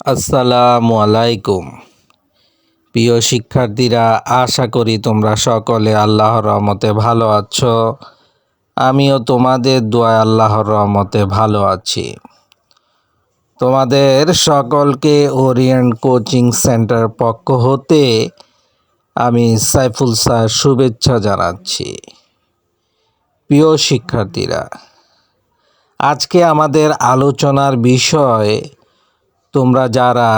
আসসালামু আলাইকুম। প্রিয় শিক্ষার্থীরা, আশা করি তোমরা সকলে আল্লাহর রহমতে ভালো আছো। আমিও তোমাদের দোয়ায় আল্লাহর রহমতে ভালো আছি। তোমাদের সকলকে ওরিয়েন্ট কোচিং সেন্টার পক্ষ হতে আমি সাইফুল স্যার শুভেচ্ছা জানাচ্ছি। প্রিয় শিক্ষার্থীরা, আজকে আমাদের আলোচনার বিষয়, তোমরা যারা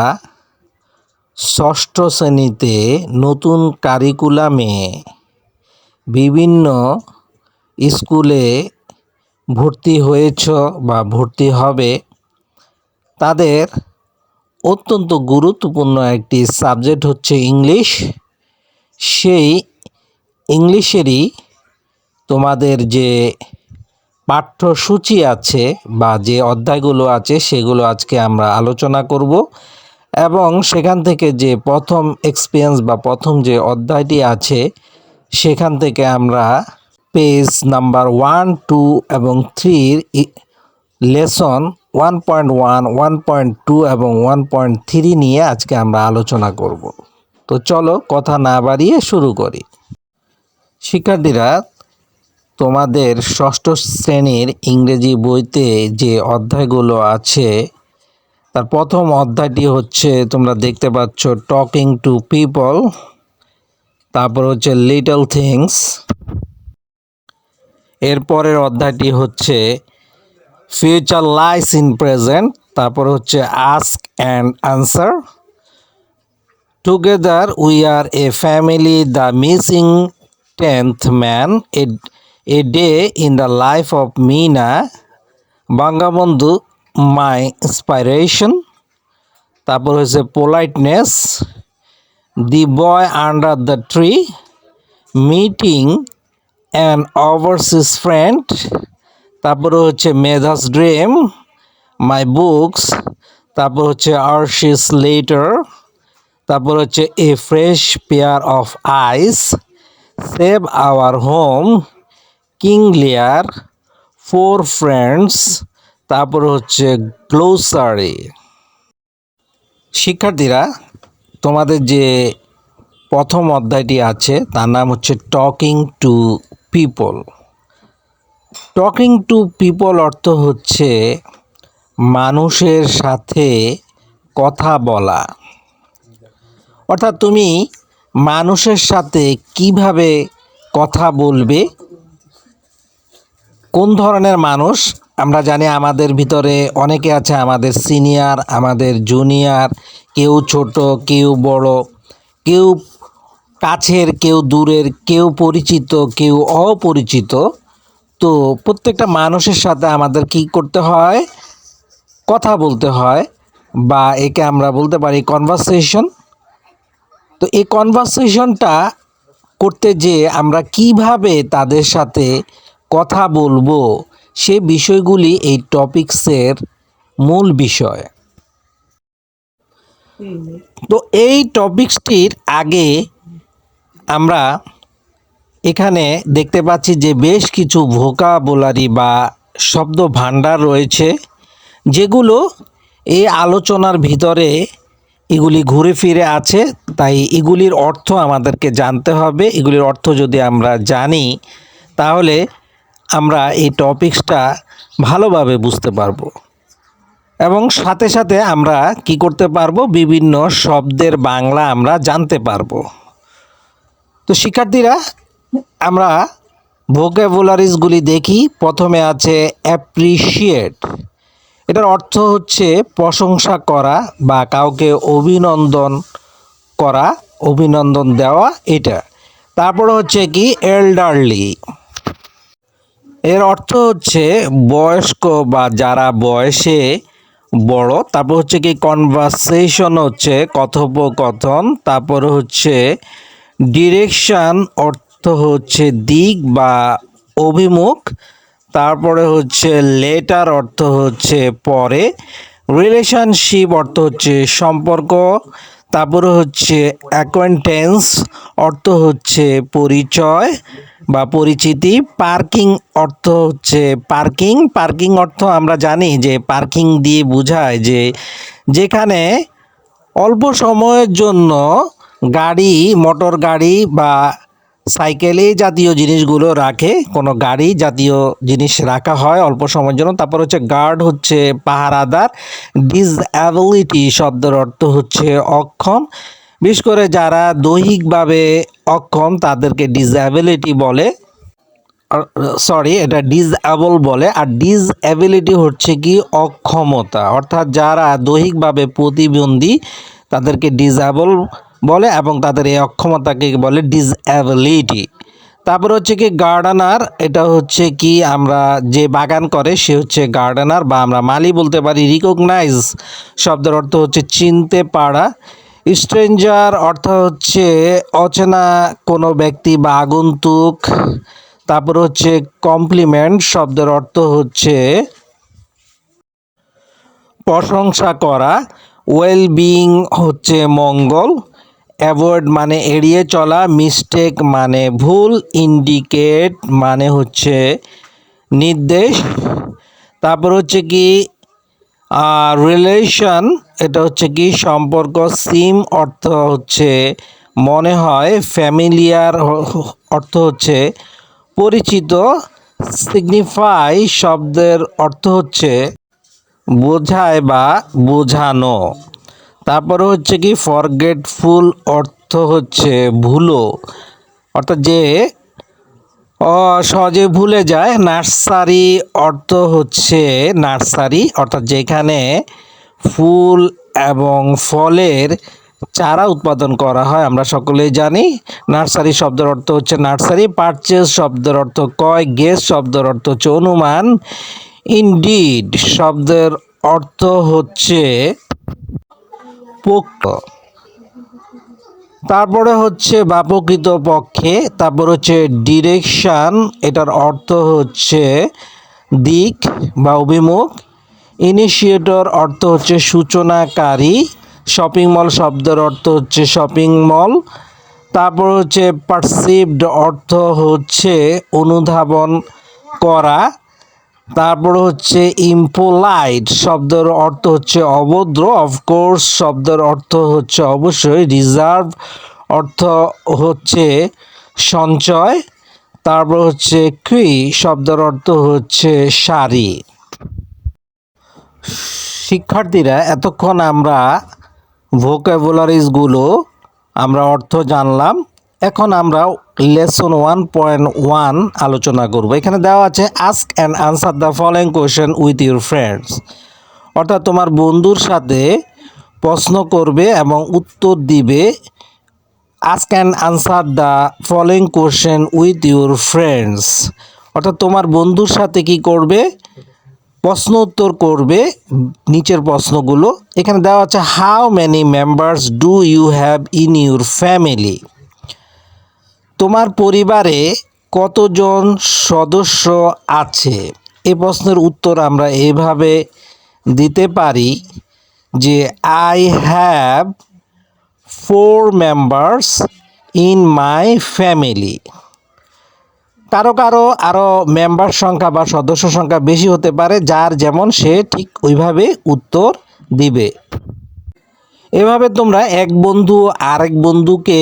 ষষ্ঠ শ্রেণীতে নতুন কারিকুলামে বিভিন্ন স্কুলে ভর্তি হয়েছ বা ভর্তি হবে, তাদের অত্যন্ত গুরুত্বপূর্ণ একটি সাবজেক্ট হচ্ছে ইংলিশ। সেই ইংলিশেরই তোমাদের যে পাঠ্যসূচি আছে বা যে অধ্যায়গুলো আছে সেগুলো আজকে আমরা আলোচনা করব এবং সেখান থেকে যে প্রথম এক্সপিরিয়েন্স বা প্রথম যে অধ্যায়টি আছে সেখান থেকে আমরা পেজ নাম্বার 1, 2 এবং 3 লেসন 1.1, 1.2 এবং 1.3 নিয়ে আজকে আমরা আলোচনা করব। তো চলো কথা না বাড়িয়ে শুরু করি। শিক্ষার্থীরা, তোমাদের ষষ্ঠ শ্রেণীর ইংরেজি বইতে যে অধ্যায়গুলো আছে তার প্রথম অধ্যায়টি হচ্ছে, তোমরা দেখতে পাচ্ছ, টকিং টু পিপল। তারপর হচ্ছে লিটল থিংস। এরপরের অধ্যায়টি হচ্ছে ফিউচার লাইস ইন প্রেজেন্ট। তারপর হচ্ছে ask and answer. Together we are a family, the missing 10th man, a day in the life of Meena, Bangabandhu my inspiration. তারপর হচ্ছে politeness, the boy under the tree, meeting an overseas friend. তারপরে হচ্ছে মেধাস dream, মাই books. তারপর হচ্ছে আর্শিস letter. তারপর হচ্ছে a fresh pair of eyes, save our home, King Lear, four friends. তারপর হচ্ছে গ্লোসারি। শিক্ষার্থীরা, তোমাদের যে প্রথম অধ্যায়টি আছে তার নাম হচ্ছে talking to people. Talking to people অর্থ হচ্ছে মানুষের সাথে কথা বলা। অর্থাৎ তুমি মানুষের সাথে কিভাবে কথা বলবে, কোন ধরনের মানুষ। আমরা জানি আমাদের ভিতরে অনেকে আছে, আমাদের সিনিয়র, আমাদের জুনিয়র, কেউ ছোট, কেউ বড়, কেউ কাছের, কেউ দূরের, কেউ পরিচিত, কেউ অপরিচিত। তো প্রত্যেকটা মানুষের সাথে আমাদের কি করতে হয়? কথা বলতে হয়, বা একে আমরা বলতে পারি কনভারসেশন। তো এই কনভারসেশনটা করতে যে আমরা কিভাবে তাদের সাথে কথা বলবো, সে বিষয়গুলি এই টপিকসের মূল বিষয়। তো এই টপিকসটির আগে আমরা এখানে দেখতে পাচ্ছি যে বেশ কিছু ভোকাবুলারি বা শব্দ ভাণ্ডার রয়েছে, যেগুলো এই আলোচনার ভিতরে এগুলি ঘুরে ফিরে আছে। তাই এগুলির অর্থ আমাদেরকে জানতে হবে। এগুলির অর্থ যদি আমরা জানি তাহলে আমরা এই টপিকসটা ভালোভাবে বুঝতে পারবো এবং সাথে সাথে আমরা কি করতে পারবো, বিভিন্ন শব্দের বাংলা আমরা জানতে পারবো। তো শিক্ষার্থীরা, আমরা ভোকাবুলারিজগুলি দেখি। প্রথমে আছে অ্যাপ্রিশিয়েট। এটার অর্থ হচ্ছে প্রশংসা করা বা কাউকে অভিনন্দন করা, অভিনন্দন দেওয়া, এটা। তারপর হচ্ছে কি এল্ডারলি। এর অর্থ হচ্ছে বয়স্ক বা যারা বয়সে বড়। তারপর হচ্ছে কি কনভারসেশন, হচ্ছে কথোপকথন। তারপর হচ্ছে ডিরেকশন, অর্থ হচ্ছে দিক বা অভিমুখ। তারপরে হচ্ছে লেটার, অর্থ হচ্ছে পরে। রিলেশনশিপ, অর্থ হচ্ছে সম্পর্ক। তারপরে হচ্ছে অ্যাকোয়েন্টেন্স, অর্থ হচ্ছে পরিচয় বা পরিচিতি। পার্কিং, অর্থ হচ্ছে পার্কিং। পার্কিং অর্থ আমরা জানি যে পার্কিং দিয়ে বোঝায় যে যেখানে অল্প সময়ের জন্য গাড়ি, মোটর গাড়ি বা সাইকেল এই জাতীয় জিনিসগুলো রাখে, কোনো গাড়ি জাতীয় জিনিস রাখা হয় অল্প সময়ের জন্য। তারপর হচ্ছে গার্ড হচ্ছে পাহারাদার। ডিসঅ্যাবিলিটি শব্দের অর্থ হচ্ছে অক্ষম, বিশেষ করে যারা দৈহিকভাবে অক্ষম তাদেরকে ডিসঅ্যাবিলিটি বলে, সরি এটা ডিসঅ্যাবল বলে। আর ডিসঅ্যাবিলিটি হচ্ছে কি অক্ষমতা, অর্থাৎ যারা দৈহিকভাবে প্রতিবন্ধী তাদেরকে ডিসঅ্যাবল বলে এবং তাদের এই অক্ষমতাকে বলে ডিসঅ্যাবিলিটি। তারপর হচ্ছে কি গার্ডেনার, এটা হচ্ছে কি আমরা যে বাগান করে সে হচ্ছে গার্ডেনার, বা আমরা মালি বলতে পারি। রিকগনাইজ শব্দের অর্থ হচ্ছে চিনতে পারা। স্ট্রেঞ্জার অর্থ হচ্ছে অচেনা কোনো ব্যক্তি বা আগন্তুক। তারপর হচ্ছে কমপ্লিমেন্ট শব্দের অর্থ হচ্ছে প্রশংসা করা। ওয়েল বিইং হচ্ছে মঙ্গল। অ্যাভয়েড মানে এড়িয়ে চলা। মিস্টেক মানে ভুল। ইন্ডিকেট মানে হচ্ছে নির্দেশ। তারপর হচ্ছে কি রিলেশন, এটা হচ্ছে কি সম্পর্ক। সিম অর্থ হচ্ছে মনে হয়। ফ্যামিলিয়ার অর্থ হচ্ছে পরিচিত। সিগনিফাই শব্দের অর্থ হচ্ছে বোঝায় বা বোঝানো। তারপরে হচ্ছে কি ফরগেটফুল অর্থ হচ্ছে ভুলো, অর্থাৎ যে সহজে ভুলে যায়। নার্সারি অর্থ হচ্ছে নার্সারি, অর্থাৎ যেখানে ফুল এবং ফলের চারা উৎপাদন করা হয়, আমরা সকলেই জানি। নার্সারি শব্দের অর্থ হচ্ছে নার্সারি। পারচেজ শব্দের অর্থ ক্রয়। গেস শব্দের অর্থ হচ্ছে অনুমান। ইনডিড শব্দের অর্থ হচ্ছে পোক্ত। তারপরে হচ্ছে বা প্রকৃত পক্ষে। তারপর হচ্ছে ডিরেকশন, এটার অর্থ হচ্ছে দিক বা অভিমুখ। ইনিশিয়েটর অর্থ হচ্ছে সূচনাকারী। শপিং মল শব্দের অর্থ হচ্ছে শপিং মল। তারপর হচ্ছে পারসিভড অর্থ হচ্ছে অনুধাবন করা। তারপর হচ্ছে ইম্পোলাইট শব্দের অর্থ হচ্ছে অভদ্র। অফকোর্স শব্দের অর্থ হচ্ছে অবশ্যই। রিজার্ভ অর্থ হচ্ছে সঞ্চয়। তারপর হচ্ছে কুই শব্দের অর্থ হচ্ছে সারি। শিক্ষার্থীরা, এতক্ষণ আমরা ভোকাবুলারিজগুলো আমরা অর্থ জানলাম। এখন আমরা লেসন 1.1 আলোচনা করব। এখানে দেওয়া আছে ask and answer the following question with your friends, অর্থাৎ তোমার বন্ধুর সাথে প্রশ্ন করবে এবং উত্তর দিবে। Ask and answer the following question with your friends, অর্থাৎ তোমার বন্ধুর সাথে কি করবে, প্রশ্ন উত্তর করবে নিচের প্রশ্নগুলো। এখানে দেওয়া আছে how many members do you have in your family, তোমার পরিবারে কতজন সদস্য আছে। এই প্রশ্নের উত্তর আমরা এভাবে দিতে পারি যে I have 4 members in my family. কারো কারো আরও মেম্বার সংখ্যা বা সদস্য সংখ্যা বেশি হতে পারে, যার যেমন সে ঠিক ওইভাবে উত্তর দিবে। এভাবে তোমরা এক বন্ধু আরেক বন্ধুকে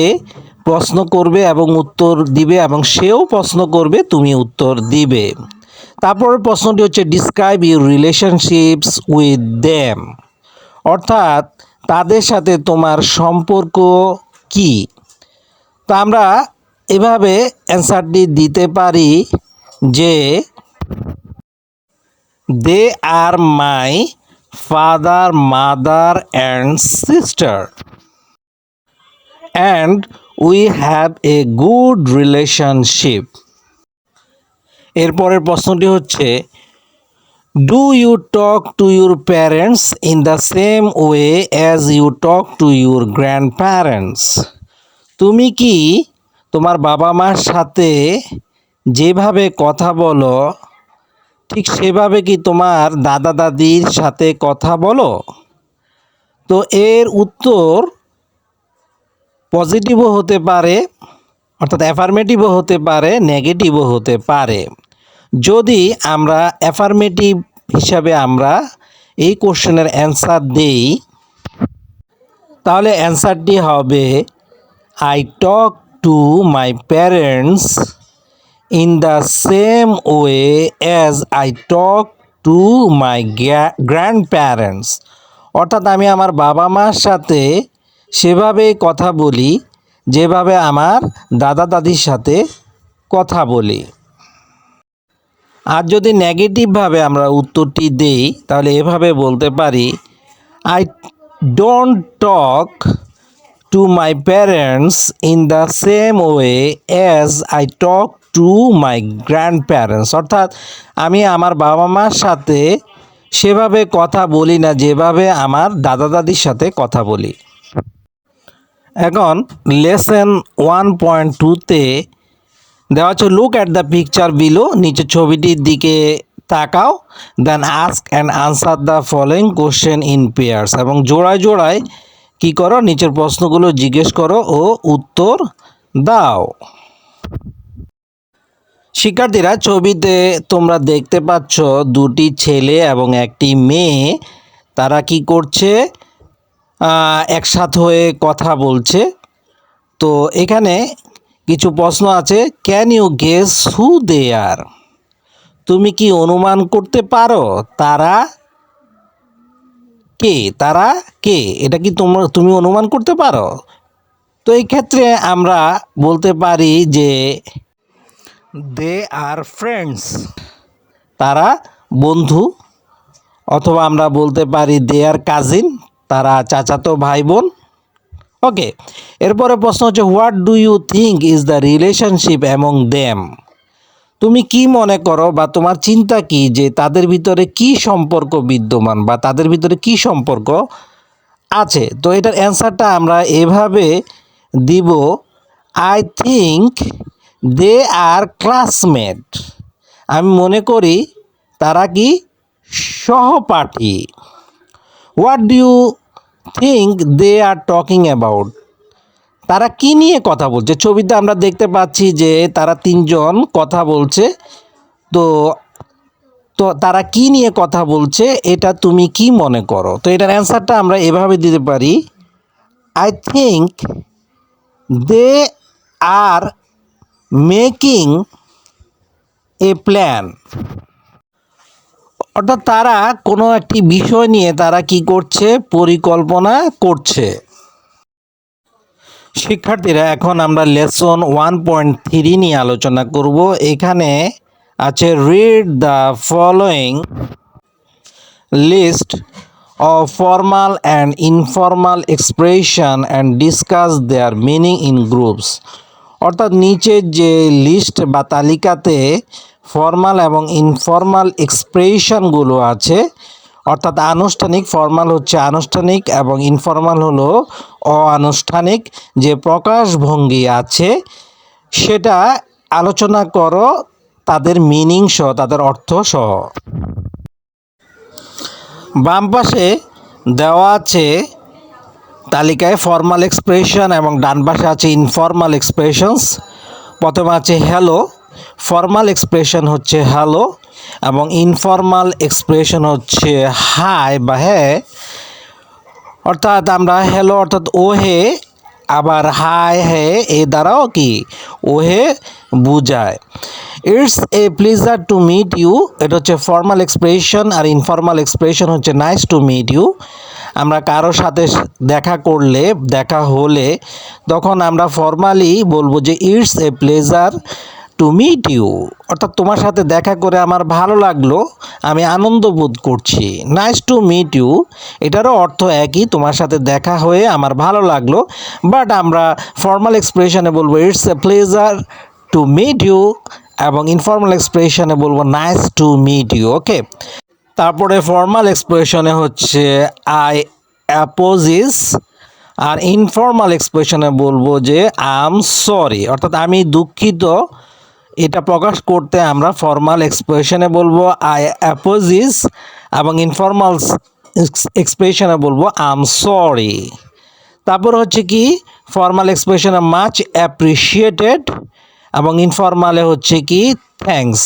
প্রশ্ন করবে এবং উত্তর দিবে, এবং সেও প্রশ্ন করবে, তুমি উত্তর দিবে। তারপর প্রশ্নটি হচ্ছে describe your relationships with them, অর্থাৎ তাদের সাথে তোমার সম্পর্ক কি। তা আমরা এভাবে অ্যান্সারটি দিতে পারি যে they are my father, mother and sister, and we have a good relationship. এরপরের প্রশ্নটি হচ্ছে do you talk to your parents in the same way as you talk to your grandparents, তুমি কি তোমার বাবা মার সাথে যেভাবে কথা বলো ঠিক সেভাবে কি তোমার দাদা দাদির সাথে কথা বলো। তো এর উত্তর পজিটিভও হতে পারে, অর্থাৎ অ্যাফার্মেটিভও হতে পারে, নেগেটিভও হতে পারে। যদি আমরা অ্যাফার্মেটিভ হিসাবে আমরা এই কোশ্চেনের অ্যান্সার দেই, তাহলে অ্যান্সারটি হবে I talk to my parents in the same way as I talk to my grand parents. অর্থাৎ আমি আমার বাবা মার সাথে সেভাবেই কথা বলি যেভাবে আমার দাদা দাদির সাথে কথা বলি। আর যদি নেগেটিভভাবে আমরা উত্তরটি দেই তাহলে এভাবে বলতে পারি I don't talk to my parents in the same way as I talk to my grand parents. অর্থাৎ আমি আমার বাবা মার সাথে সেভাবে কথা বলি না যেভাবে আমার দাদা দাদির সাথে কথা বলি। এখন লেসন 1.2-তে দেওয়া হচ্ছে look at the picture below, নিচে ছবিটির দিকে তাকাও, then ask and answer the following question in pairs, এবং জোড়ায় জোড়ায় কি করো, নিচের প্রশ্নগুলো জিজ্ঞেস করো ও উত্তর দাও। শিক্ষার্থীরা, ছবিতে তোমরা দেখতে পাচ্ছ দুটি ছেলে এবং একটি মেয়ে, তারা কি করছে, একসাথে হয়ে কথা বলছে। তো এখানে কিছু প্রশ্ন আছে, ক্যান ইউ গেস হু দে আর? তুমি কি অনুমান করতে পারো তারা কে? তারা কে, এটা কি তুমি অনুমান করতে পারো? তো এই ক্ষেত্রে আমরা বলতে পারি যে দে আর ফ্রেন্ডস, তারা বন্ধু, অথবা আমরা বলতে পারি দে আর কাজিন, তারা চাচাতো ভাই বোন। ওকে, এরপরে প্রশ্ন হচ্ছে what do you think is the relationship among them? তুমি কি মনে করো বা তোমার চিন্তা কি যে তাদের ভিতরে কি সম্পর্ক বিদ্যমান বা তাদের ভিতরে কি সম্পর্ক আছে? তো এটার অ্যান্সারটা আমরা এভাবে দিব, I think they are classmate. আমি মনে করি তারা কি সহপাঠী। What do you think they are talking about? তারা কি নিয়ে কথা বলছে? ছবিতে আমরা দেখতে পাচ্ছি যে তারা তিনজন কথা বলছে। তো তো তারা কি নিয়ে কথা বলছে এটা তুমি কি মনে করো? তো এটার অ্যান্সারটা আমরা এভাবে দিতে পারি, I think they are making a plan. অর্থাৎ তারা কোনো একটি বিষয় নিয়ে তারা কি করছে, পরিকল্পনা করছে। শিক্ষার্থীরা, এখন আমরা লেসন 1.3 নিয়ে আলোচনা করব। এখানে আছে read the following list of formal and informal expression and discuss their meaning in groups. অর্থাৎ নিচের যে লিস্ট বা তালিকাতে ফর্মাল এবং ইনফর্মাল এক্সপ্রেশনগুলো আছে, অর্থাৎ আনুষ্ঠানিক, ফর্মাল হচ্ছে আনুষ্ঠানিক এবং ইনফর্মাল হলো অআনুষ্ঠানিক যে প্রকাশভঙ্গি আছে, সেটা আলোচনা করো তাদের মিনিং সহ, তাদের অর্থ সহ। বাম পাশে দেওয়া আছে তালিকায় ফর্মাল এক্সপ্রেশন এবং ডান পাশে আছে ইনফর্মাল এক্সপ্রেশনস। প্রথমে আছে হ্যালো, ফর্মাল এক্সপ্রেশন হচ্ছে হ্যালো এবং ইনফর্মাল এক্সপ্রেশন হচ্ছে হাই বা হ্যাঁ। অর্থাৎ আমরা হ্যালো অর্থাৎ ও হে, আবার হাই হে এ দ্বারাও কি ও হে বুঝায়। It's a pleasure to meet you, এটা হচ্ছে ফর্মাল এক্সপ্রেশন, আর ইনফর্মাল এক্সপ্রেশন হচ্ছে নাইস টু মিট ইউ। আমরা কারোর সাথে দেখা হলে তখন আমরা ফর্মালি বলবো যে it's a pleasure to meet you, অর্থাৎ তোমার সাথে দেখা করে আমার ভালো লাগলো, আমি আনন্দ বোধ করছি। নাইস টু মিট ইউ এটারও অর্থ একই, তোমার সাথে দেখা হয়ে আমার ভালো লাগলো, বাট আমরা ফর্মাল এক্সপ্রেশনে বলবো it's a pleasure to meet you এবং ইনফর্মাল এক্সপ্রেশনে বলবো nice to meet you. Okay, তারপরে ফর্মাল এক্সপ্রেশনে হচ্ছে আই অ্যাপোজিস, আর ইনফর্মাল এক্সপ্রেশনে বলবো যে আই এম সরি, অর্থাৎ আমি দুঃখিত। এটা প্রকাশ করতে আমরা ফর্মাল এক্সপ্রেশনে বলবো আই অ্যাপোজিস এবং ইনফর্মাল এক্সপ্রেশনে বলবো আই এম সরি। তারপর হচ্ছে কি ফর্মাল এক্সপ্রেশনে মাচ অ্যাপ্রিসিয়েটেড এবং ইনফর্মালে হচ্ছে কি থ্যাঙ্কস।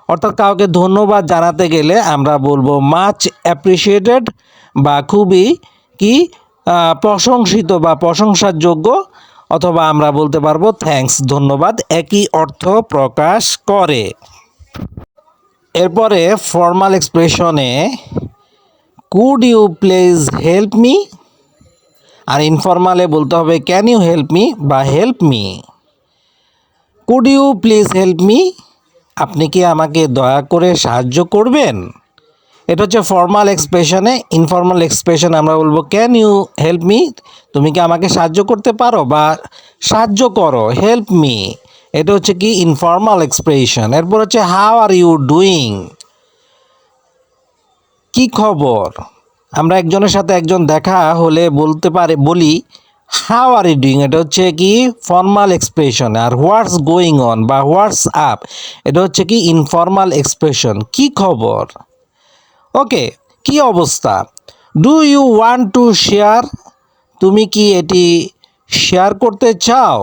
অর্থাৎ কাউকে ধন্যবাদ জানাতে গেলে আমরা বলবো মাচ অ্যাপ্রিসিয়েটেড বা খুবই কি প্রশংসিত বা প্রশংসার যোগ্য, অথবা আমরা বলতে পারবো থ্যাঙ্কস, ধন্যবাদ, একই অর্থ প্রকাশ করে। এরপরে ফর্মাল এক্সপ্রেশনে could you please help me, আর ইনফর্মালে বলতে হবে ক্যান ইউ হেল্প মি বা help me. Could you please help me, আপনি কি আমাকে দয়া করে সাহায্য করবেন, এটা হচ্ছে ফর্মাল এক্সপ্রেশনে। ইনফর্মাল এক্সপ্রেশন আমরা বলবো ক্যান ইউ হেল্প মি, তুমি কি আমাকে সাহায্য করতে পারো বা সাহায্য করো, হেল্প মি, এটা হচ্ছে কি ইনফর্মাল এক্সপ্রেশন। এরপর হচ্ছে হাউ আর ইউ ডুইং, কি খবর। আমরা একজনের সাথে একজন দেখা হলে বলি হাউ আর ইউ ডুইং, এটা হচ্ছে কি ফর্মাল এক্সপ্রেশন। আর হোয়াটস গোয়িং অন বা হোয়াটস আপ, এটা হচ্ছে কি ইনফর্মাল এক্সপ্রেশন, কি খবর। ওকে, কি অবস্থা। Do you want to share, তুমি কি এটি শেয়ার করতে চাও,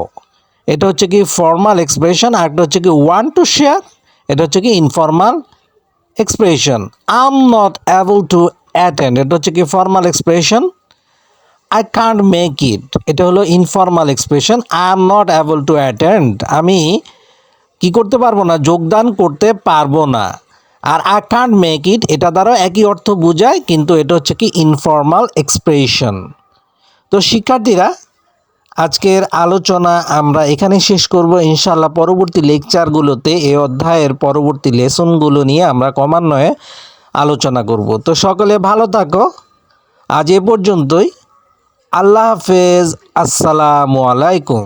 এটা হচ্ছে কি ফর্মাল এক্সপ্রেশন। আর একটা হচ্ছে কি ওয়ান্ট টু শেয়ার, এটা হচ্ছে কি informal expression. I am not able to attend, এটা হচ্ছে কি formal expression. I can't make it, এটা হলো informal expression. I am not able to attend, আমি কি করতে পারবো না, যোগদান করতে পারবো না। আর আই কান্ট মেক ইট, এটা দ্বারাও একই অর্থ বোঝায়, কিন্তু এটা হচ্ছে কি ইনফর্মাল এক্সপ্রেশন। তো শিক্ষার্থীরা, আজকের আলোচনা আমরা এখানে শেষ করব। ইনশাআল্লাহ পরবর্তী লেকচারগুলোতে এই অধ্যায়ের পরবর্তী লেসনগুলো নিয়ে আমরা ক্রমান্বয়ে আলোচনা করব। তো সকলে ভালো থাকো, আজ এ পর্যন্তই। আল্লাহ হাফেজ, আসসালামু আলাইকুম।